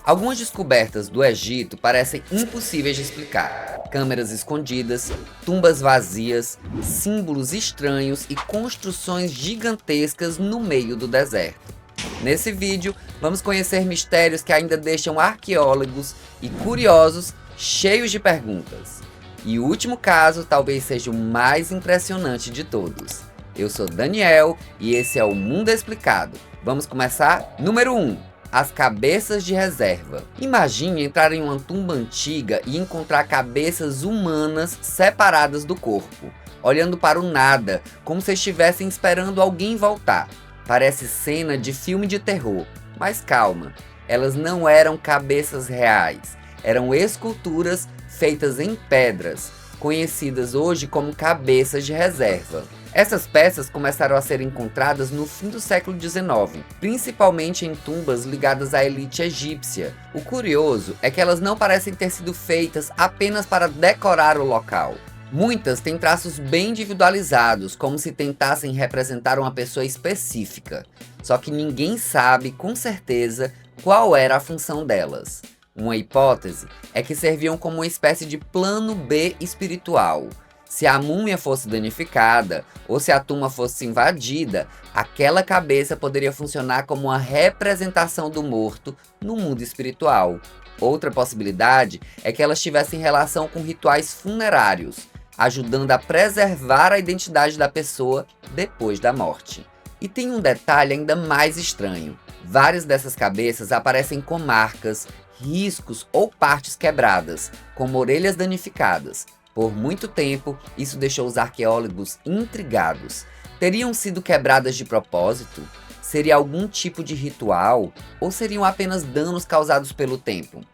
Algumas descobertas do Egito parecem impossíveis de explicar. Câmeras escondidas, tumbas vazias, símbolos estranhos e construções gigantescas no meio do deserto. Nesse vídeo, vamos conhecer mistérios que ainda deixam arqueólogos e curiosos cheios de perguntas. E o último caso talvez seja o mais impressionante de todos. Eu sou Daniel e esse é o Mundo Explicado. Vamos começar? Número 1. As cabeças de reserva. Imagine entrar em uma tumba antiga e encontrar cabeças humanas separadas do corpo, olhando para o nada, como se estivessem esperando alguém voltar. Parece cena de filme de terror, mas calma, elas não eram cabeças reais, eram esculturas feitas em pedras, conhecidas hoje como cabeças de reserva. Essas peças começaram a ser encontradas no fim do século XIX, principalmente em tumbas ligadas à elite egípcia. O curioso é que elas não parecem ter sido feitas apenas para decorar o local. Muitas têm traços bem individualizados, como se tentassem representar uma pessoa específica. Só que ninguém sabe com certeza qual era a função delas. Uma hipótese é que serviam como uma espécie de plano B espiritual. Se a múmia fosse danificada, ou se a tumba fosse invadida, aquela cabeça poderia funcionar como uma representação do morto no mundo espiritual. Outra possibilidade é que elas tivessem relação com rituais funerários, ajudando a preservar a identidade da pessoa depois da morte. E tem um detalhe ainda mais estranho. Várias dessas cabeças aparecem com marcas, riscos ou partes quebradas, como orelhas danificadas. Por muito tempo, isso deixou os arqueólogos intrigados. Teriam sido quebradas de propósito? Seria algum tipo de ritual? Ou seriam apenas danos causados pelo tempo?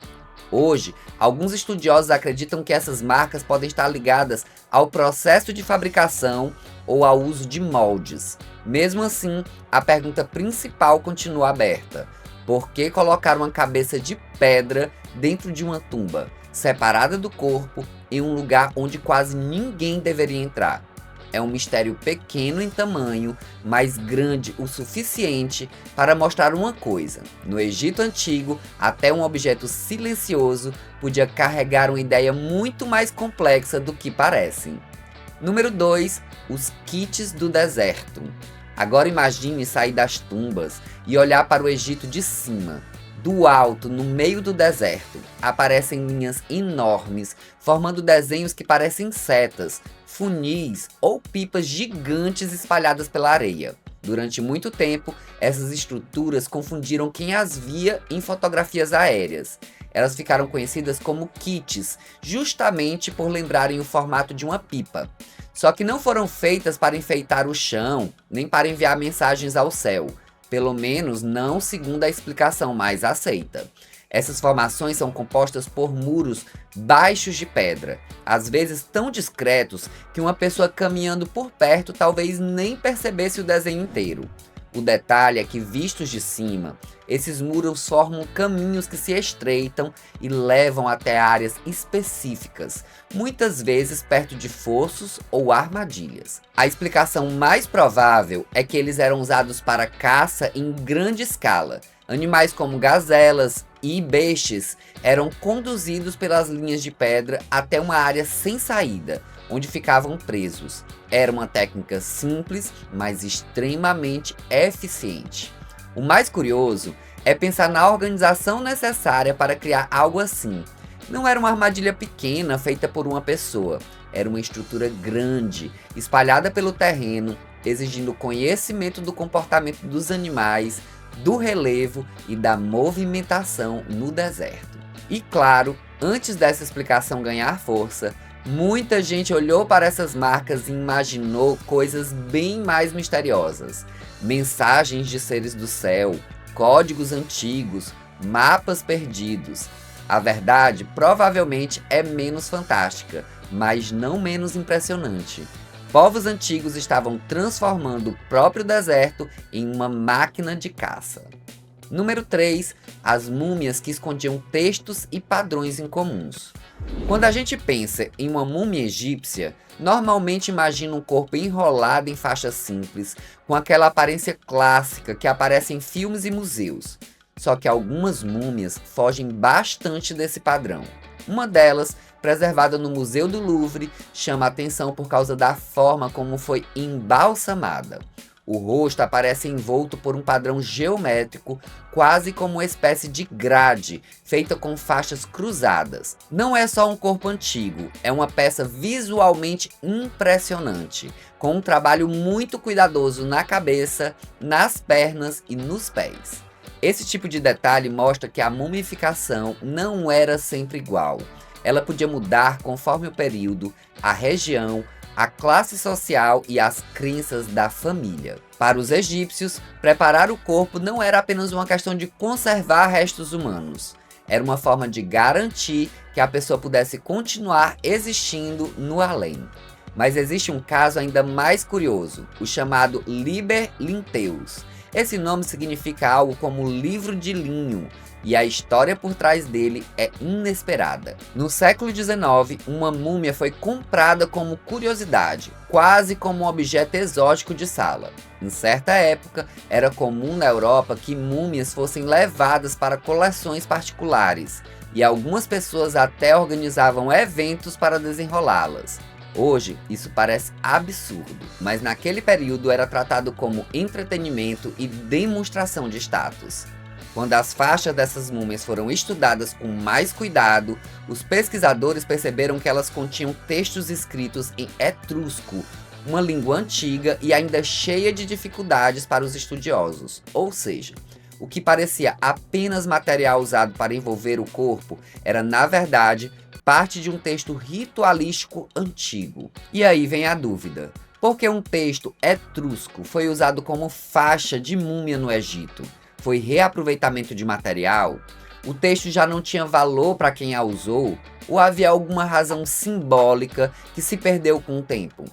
Hoje, alguns estudiosos acreditam que essas marcas podem estar ligadas ao processo de fabricação ou ao uso de moldes. Mesmo assim, a pergunta principal continua aberta. Por que colocar uma cabeça de pedra dentro de uma tumba, separada do corpo, em um lugar onde quase ninguém deveria entrar? É um mistério pequeno em tamanho, mas grande o suficiente para mostrar uma coisa. No Egito Antigo, até um objeto silencioso podia carregar uma ideia muito mais complexa do que parecem. Número 2. Os kits do deserto. Agora imagine sair das tumbas e olhar para o Egito de cima. Do alto, no meio do deserto, aparecem linhas enormes, formando desenhos que parecem setas, funis ou pipas gigantes espalhadas pela areia. Durante muito tempo, essas estruturas confundiram quem as via em fotografias aéreas. Elas ficaram conhecidas como kits, justamente por lembrarem o formato de uma pipa. Só que não foram feitas para enfeitar o chão, nem para enviar mensagens ao céu. Pelo menos não segundo a explicação mais aceita. Essas formações são compostas por muros baixos de pedra, às vezes tão discretos que uma pessoa caminhando por perto talvez nem percebesse o desenho inteiro. O detalhe é que, vistos de cima, esses muros formam caminhos que se estreitam e levam até áreas específicas, muitas vezes perto de fossos ou armadilhas. A explicação mais provável é que eles eram usados para caça em grande escala. Animais como gazelas e bestes eram conduzidos pelas linhas de pedra até uma área sem saída, onde ficavam presos. Era uma técnica simples, mas extremamente eficiente. O mais curioso é pensar na organização necessária para criar algo assim. Não era uma armadilha pequena feita por uma pessoa, era uma estrutura grande, espalhada pelo terreno, exigindo conhecimento do comportamento dos animais, do relevo e da movimentação no deserto. E claro, antes dessa explicação ganhar força, muita gente olhou para essas marcas e imaginou coisas bem mais misteriosas. Mensagens de seres do céu, códigos antigos, mapas perdidos. A verdade provavelmente é menos fantástica, mas não menos impressionante. Povos antigos estavam transformando o próprio deserto em uma máquina de caça. Número 3. As múmias que escondiam textos e padrões incomuns. Quando a gente pensa em uma múmia egípcia, normalmente imagina um corpo enrolado em faixas simples, com aquela aparência clássica que aparece em filmes e museus. Só que algumas múmias fogem bastante desse padrão. Uma delas, preservada no Museu do Louvre, chama a atenção por causa da forma como foi embalsamada. O rosto aparece envolto por um padrão geométrico, quase como uma espécie de grade, feita com faixas cruzadas. Não é só um corpo antigo, é uma peça visualmente impressionante, com um trabalho muito cuidadoso na cabeça, nas pernas e nos pés. Esse tipo de detalhe mostra que a mumificação não era sempre igual. Ela podia mudar conforme o período, a região, a classe social e as crenças da família. Para os egípcios, preparar o corpo não era apenas uma questão de conservar restos humanos. Era uma forma de garantir que a pessoa pudesse continuar existindo no além. Mas existe um caso ainda mais curioso, o chamado Liber Linteus. Esse nome significa algo como livro de linho, e a história por trás dele é inesperada. No século XIX, uma múmia foi comprada como curiosidade, quase como um objeto exótico de sala. Em certa época, era comum na Europa que múmias fossem levadas para coleções particulares, e algumas pessoas até organizavam eventos para desenrolá-las. Hoje, isso parece absurdo, mas naquele período era tratado como entretenimento e demonstração de status. Quando as faixas dessas múmias foram estudadas com mais cuidado, os pesquisadores perceberam que elas continham textos escritos em etrusco, uma língua antiga e ainda cheia de dificuldades para os estudiosos. Ou seja, o que parecia apenas material usado para envolver o corpo era, na verdade, parte de um texto ritualístico antigo. E aí vem a dúvida: por que um texto etrusco foi usado como faixa de múmia no Egito? Foi reaproveitamento de material? O texto já não tinha valor para quem a usou? Ou havia alguma razão simbólica que se perdeu com o tempo?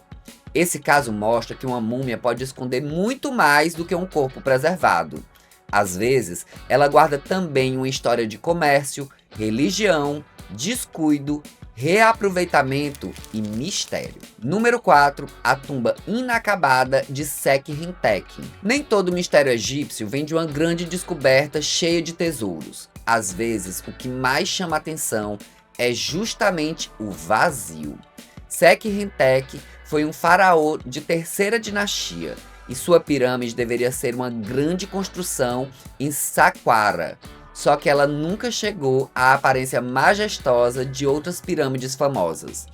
Esse caso mostra que uma múmia pode esconder muito mais do que um corpo preservado. Às vezes, ela guarda também uma história de comércio, religião, descuido, reaproveitamento e mistério. Número 4. A tumba inacabada de Sekhentekin. Nem todo mistério egípcio vem de uma grande descoberta cheia de tesouros. Às vezes, o que mais chama atenção é justamente o vazio. Sekhentekin foi um faraó de terceira dinastia, e sua pirâmide deveria ser uma grande construção em Saqqara. Só que ela nunca chegou à aparência majestosa de outras pirâmides famosas.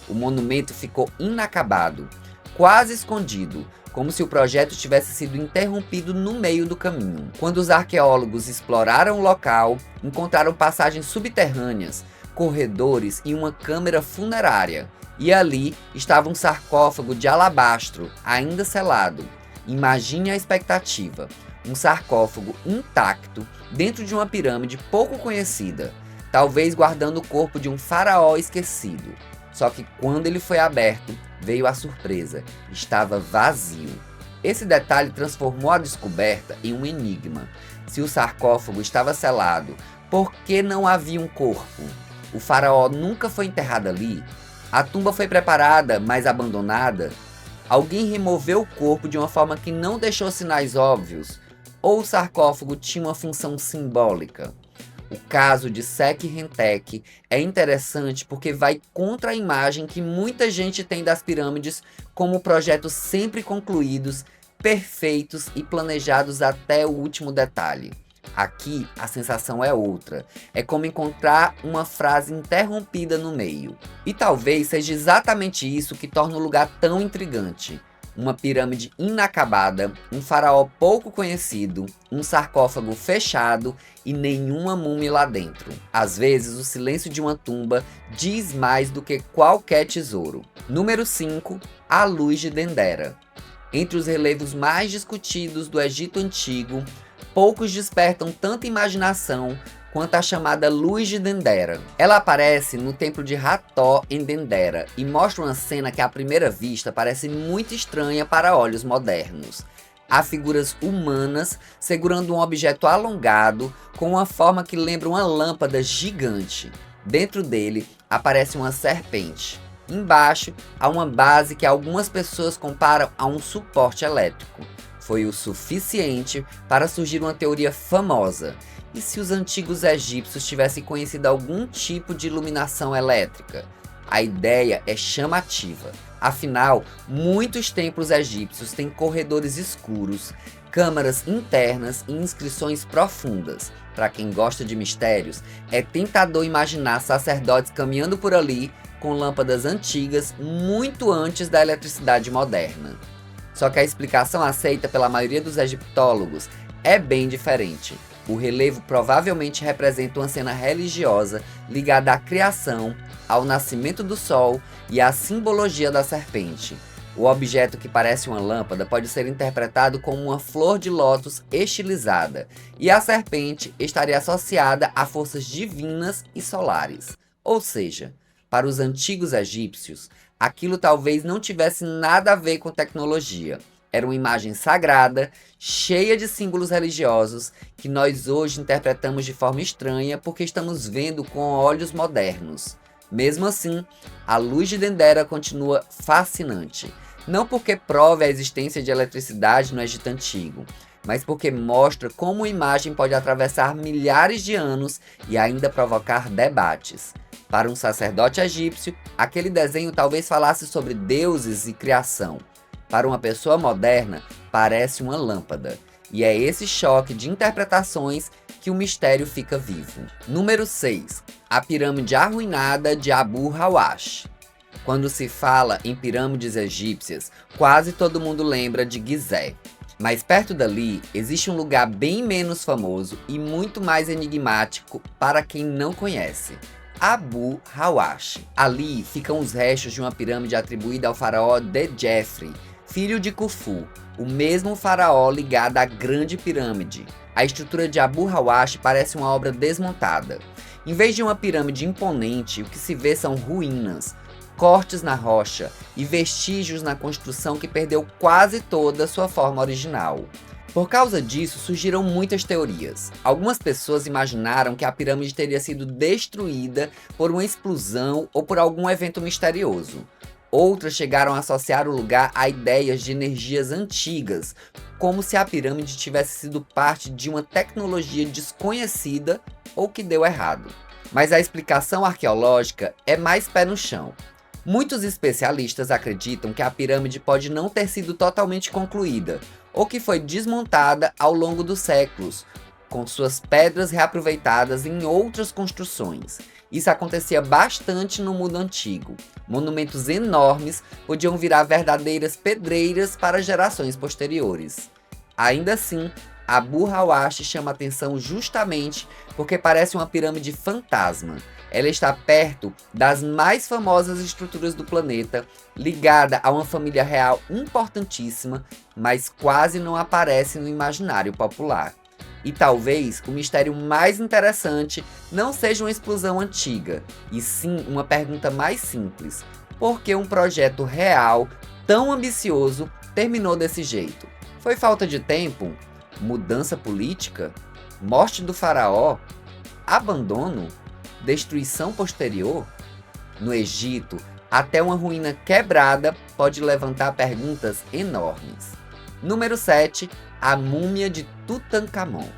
O monumento ficou inacabado, quase escondido, como se o projeto tivesse sido interrompido no meio do caminho. Quando os arqueólogos exploraram o local, encontraram passagens subterrâneas, corredores e uma câmara funerária. E ali estava um sarcófago de alabastro, ainda selado. Imagine a expectativa: um sarcófago intacto dentro de uma pirâmide pouco conhecida, talvez guardando o corpo de um faraó esquecido. Só que quando ele foi aberto, veio a surpresa: estava vazio. Esse detalhe transformou a descoberta em um enigma. Se o sarcófago estava selado, por que não havia um corpo? O faraó nunca foi enterrado ali? A tumba foi preparada, mas abandonada? Alguém removeu o corpo de uma forma que não deixou sinais óbvios? Ou o sarcófago tinha uma função simbólica? O caso de Sekhentekin é interessante porque vai contra a imagem que muita gente tem das pirâmides como projetos sempre concluídos, perfeitos e planejados até o último detalhe. Aqui a sensação é outra, é como encontrar uma frase interrompida no meio. E talvez seja exatamente isso que torna o lugar tão intrigante. Uma pirâmide inacabada, um faraó pouco conhecido, um sarcófago fechado e nenhuma múmia lá dentro. Às vezes o silêncio de uma tumba diz mais do que qualquer tesouro. Número 5. A Luz de Dendera. Entre os relevos mais discutidos do Egito Antigo, poucos despertam tanta imaginação quanto a chamada Luz de Dendera. Ela aparece no templo de Hathor em Dendera e mostra uma cena que à primeira vista parece muito estranha para olhos modernos. Há figuras humanas segurando um objeto alongado com uma forma que lembra uma lâmpada gigante. Dentro dele aparece uma serpente. Embaixo há uma base que algumas pessoas comparam a um suporte elétrico. foi o suficiente para surgir uma teoria famosa. E se os antigos egípcios tivessem conhecido algum tipo de iluminação elétrica? A ideia é chamativa. Afinal, muitos templos egípcios têm corredores escuros, câmaras internas e inscrições profundas. Para quem gosta de mistérios, é tentador imaginar sacerdotes caminhando por ali com lâmpadas antigas muito antes da eletricidade moderna. Só que a explicação aceita pela maioria dos egiptólogos é bem diferente. O relevo provavelmente representa uma cena religiosa ligada à criação, ao nascimento do sol e à simbologia da serpente. O objeto que parece uma lâmpada pode ser interpretado como uma flor de lótus estilizada, e a serpente estaria associada a forças divinas e solares. Ou seja, para os antigos egípcios, aquilo talvez não tivesse nada a ver com tecnologia. Era uma imagem sagrada, cheia de símbolos religiosos, que nós hoje interpretamos de forma estranha porque estamos vendo com olhos modernos. Mesmo assim, a luz de Dendera continua fascinante. Não porque prove a existência de eletricidade no Egito Antigo, mas porque mostra como uma imagem pode atravessar milhares de anos e ainda provocar debates. Para um sacerdote egípcio, aquele desenho talvez falasse sobre deuses e criação. Para uma pessoa moderna, parece uma lâmpada. E é esse choque de interpretações que o mistério fica vivo. Número 6. A pirâmide arruinada de Abu Hawash. Quando se fala em pirâmides egípcias, quase todo mundo lembra de Gizé. Mas perto dali, existe um lugar bem menos famoso e muito mais enigmático para quem não conhece. Abu Hawash. Ali ficam os restos de uma pirâmide atribuída ao faraó Djedefre, filho de Khufu, o mesmo faraó ligado à Grande Pirâmide. A estrutura de Abu Hawash parece uma obra desmontada. Em vez de uma pirâmide imponente, o que se vê são ruínas, cortes na rocha e vestígios na construção que perdeu quase toda sua forma original. Por causa disso, surgiram muitas teorias. Algumas pessoas imaginaram que a pirâmide teria sido destruída por uma explosão ou por algum evento misterioso. Outras chegaram a associar o lugar a ideias de energias antigas, como se a pirâmide tivesse sido parte de uma tecnologia desconhecida ou que deu errado. Mas a explicação arqueológica é mais pé no chão. Muitos especialistas acreditam que a pirâmide pode não ter sido totalmente concluída, ou que foi desmontada ao longo dos séculos, com suas pedras reaproveitadas em outras construções. Isso acontecia bastante no mundo antigo. Monumentos enormes podiam virar verdadeiras pedreiras para gerações posteriores. Ainda assim, Abu Hawash chama atenção justamente porque parece uma pirâmide fantasma. Ela está perto das mais famosas estruturas do planeta, ligada a uma família real importantíssima, mas quase não aparece no imaginário popular. E talvez o mistério mais interessante não seja uma explosão antiga, e sim uma pergunta mais simples: por que um projeto real, tão ambicioso, terminou desse jeito? Foi falta de tempo? Mudança política? Morte do faraó? Abandono? Destruição posterior? No Egito, até uma ruína quebrada pode levantar perguntas enormes. Número 7. A múmia de Tutankhamon.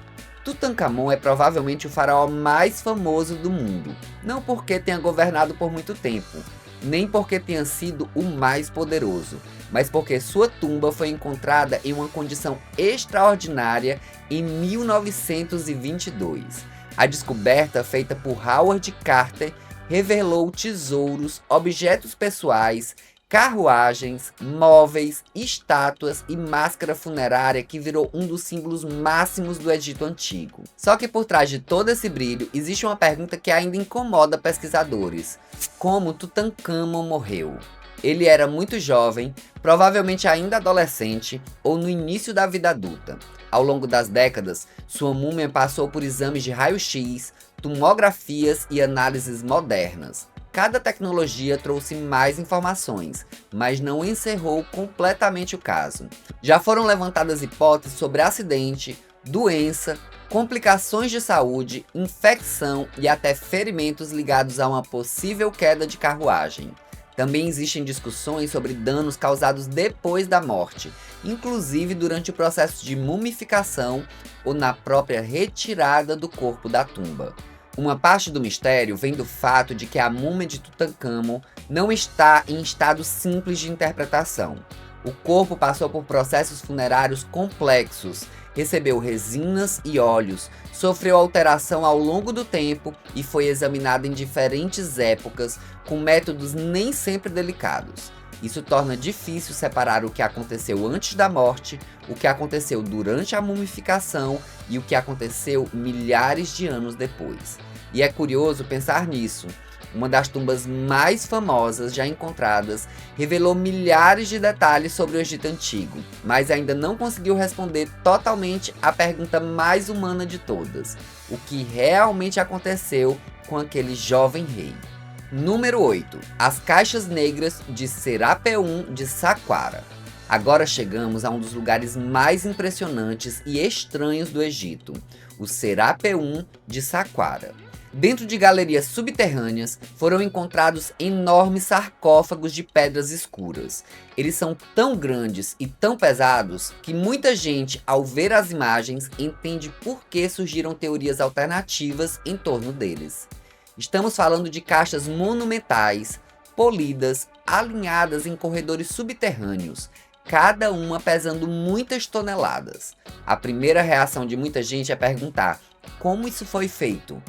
Tutankhamon é provavelmente o faraó mais famoso do mundo, não porque tenha governado por muito tempo, nem porque tenha sido o mais poderoso, mas porque sua tumba foi encontrada em uma condição extraordinária em 1922. A descoberta feita por Howard Carter revelou tesouros, objetos pessoais, carruagens, móveis, estátuas e máscara funerária que virou um dos símbolos máximos do Egito Antigo. Só que por trás de todo esse brilho, existe uma pergunta que ainda incomoda pesquisadores: como Tutankhamon morreu? Ele era muito jovem, provavelmente ainda adolescente ou no início da vida adulta. Ao longo das décadas, sua múmia passou por exames de raio-x, tomografias e análises modernas. Cada tecnologia trouxe mais informações, mas não encerrou completamente o caso. Já foram levantadas hipóteses sobre acidente, doença, complicações de saúde, infecção e até ferimentos ligados a uma possível queda de carruagem. Também existem discussões sobre danos causados depois da morte, inclusive durante o processo de mumificação ou na própria retirada do corpo da tumba. Uma parte do mistério vem do fato de que a múmia de Tutancâmon não está em estado simples de interpretação. O corpo passou por processos funerários complexos, recebeu resinas e óleos, sofreu alteração ao longo do tempo e foi examinado em diferentes épocas com métodos nem sempre delicados. Isso torna difícil separar o que aconteceu antes da morte, o que aconteceu durante a mumificação e o que aconteceu milhares de anos depois. E é curioso pensar nisso. Uma das tumbas mais famosas já encontradas revelou milhares de detalhes sobre o Egito Antigo, mas ainda não conseguiu responder totalmente a pergunta mais humana de todas: o que realmente aconteceu com aquele jovem rei? Número 8. As caixas negras de Serapeum de Saqqara. Agora chegamos a um dos lugares mais impressionantes e estranhos do Egito, o Serapeum de Saqqara. Dentro de galerias subterrâneas foram encontrados enormes sarcófagos de pedras escuras. Eles são tão grandes e tão pesados que muita gente, ao ver as imagens, entende por que surgiram teorias alternativas em torno deles. Estamos falando de caixas monumentais, polidas, alinhadas em corredores subterrâneos, cada uma pesando muitas toneladas. A primeira reação de muita gente é perguntar: como isso foi feito?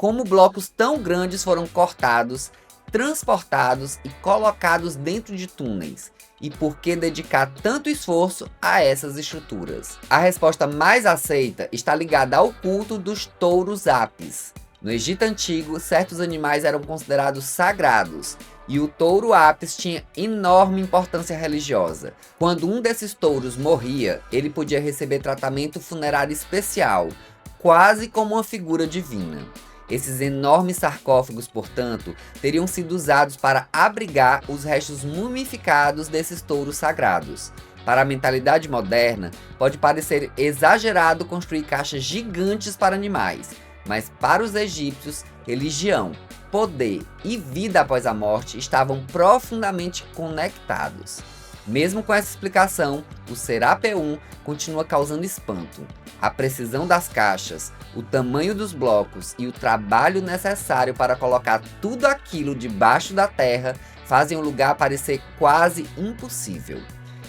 Como blocos tão grandes foram cortados, transportados e colocados dentro de túneis? E por que dedicar tanto esforço a essas estruturas? A resposta mais aceita está ligada ao culto dos touros Apis. No Egito Antigo, certos animais eram considerados sagrados, e o touro Apis tinha enorme importância religiosa. Quando um desses touros morria, ele podia receber tratamento funerário especial, quase como uma figura divina. Esses enormes sarcófagos, portanto, teriam sido usados para abrigar os restos mumificados desses touros sagrados. Para a mentalidade moderna, pode parecer exagerado construir caixas gigantes para animais, mas para os egípcios, religião, poder e vida após a morte estavam profundamente conectados. Mesmo com essa explicação, o Serapeum continua causando espanto. A precisão das caixas, o tamanho dos blocos e o trabalho necessário para colocar tudo aquilo debaixo da terra fazem o lugar parecer quase impossível.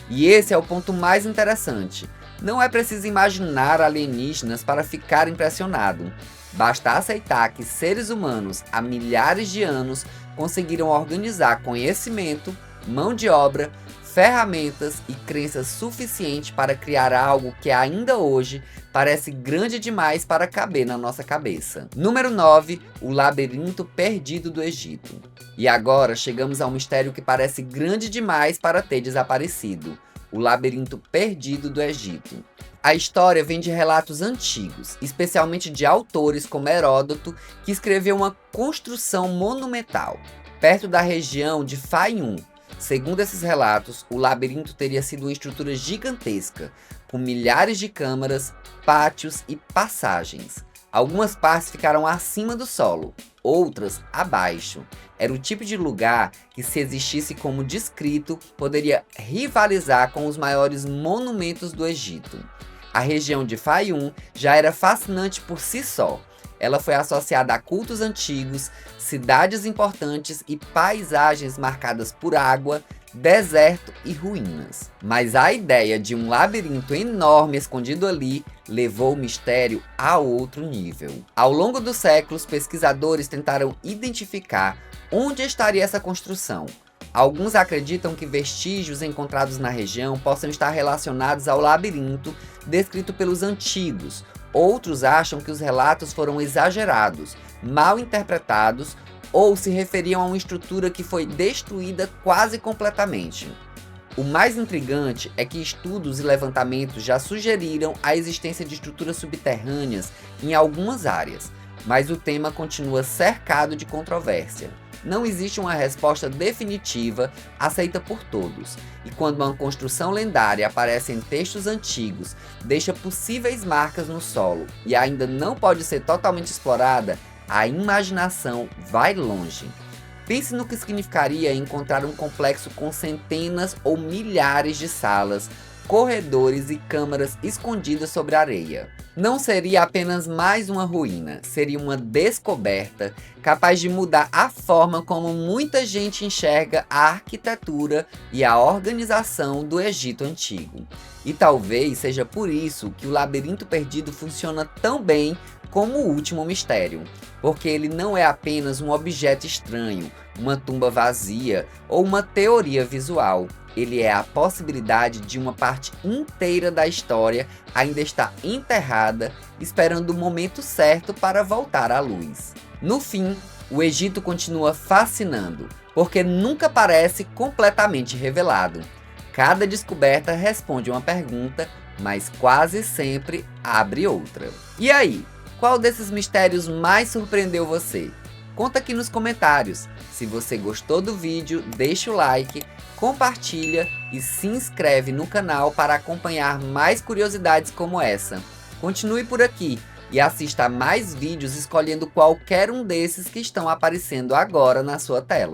E esse é o ponto mais interessante. Não é preciso imaginar alienígenas para ficar impressionado. Basta aceitar que seres humanos há milhares de anos conseguiram organizar conhecimento, mão de obra, ferramentas e crenças suficientes para criar algo que ainda hoje parece grande demais para caber na nossa cabeça. Número 9. O Labirinto Perdido do Egito. E agora chegamos a um mistério que parece grande demais para ter desaparecido: o Labirinto Perdido do Egito. A história vem de relatos antigos, especialmente de autores como Heródoto, que escreveu uma construção monumental perto da região de Fayum. Segundo esses relatos, o labirinto teria sido uma estrutura gigantesca, com milhares de câmaras, pátios e passagens. Algumas partes ficaram acima do solo, outras abaixo. Era o tipo de lugar que, se existisse como descrito, poderia rivalizar com os maiores monumentos do Egito. A região de Fayum já era fascinante por si só. Ela foi associada a cultos antigos, cidades importantes e paisagens marcadas por água, deserto e ruínas. Mas a ideia de um labirinto enorme escondido ali levou o mistério a outro nível. Ao longo dos séculos, pesquisadores tentaram identificar onde estaria essa construção. Alguns acreditam que vestígios encontrados na região possam estar relacionados ao labirinto descrito pelos antigos. Outros acham que os relatos foram exagerados, mal interpretados ou se referiam a uma estrutura que foi destruída quase completamente. O mais intrigante é que estudos e levantamentos já sugeriram a existência de estruturas subterrâneas em algumas áreas, mas o tema continua cercado de controvérsia. Não existe uma resposta definitiva aceita por todos, e quando uma construção lendária aparece em textos antigos, deixa possíveis marcas no solo e ainda não pode ser totalmente explorada, a imaginação vai longe. Pense no que significaria encontrar um complexo com centenas ou milhares de salas, corredores e câmaras escondidas sobre a areia. Não seria apenas mais uma ruína, seria uma descoberta capaz de mudar a forma como muita gente enxerga a arquitetura e a organização do Egito Antigo. E talvez seja por isso que o Labirinto Perdido funciona tão bem como o último mistério, porque ele não é apenas um objeto estranho, uma tumba vazia ou uma teoria visual. Ele é a possibilidade de uma parte inteira da história ainda estar enterrada, esperando o momento certo para voltar à luz. No fim, o Egito continua fascinando, porque nunca parece completamente revelado. Cada descoberta responde uma pergunta, mas quase sempre abre outra. E aí, qual desses mistérios mais surpreendeu você? Conta aqui nos comentários. Se você gostou do vídeo, deixa o like, compartilha e se inscreve no canal para acompanhar mais curiosidades como essa. Continue por aqui e assista a mais vídeos escolhendo qualquer um desses que estão aparecendo agora na sua tela.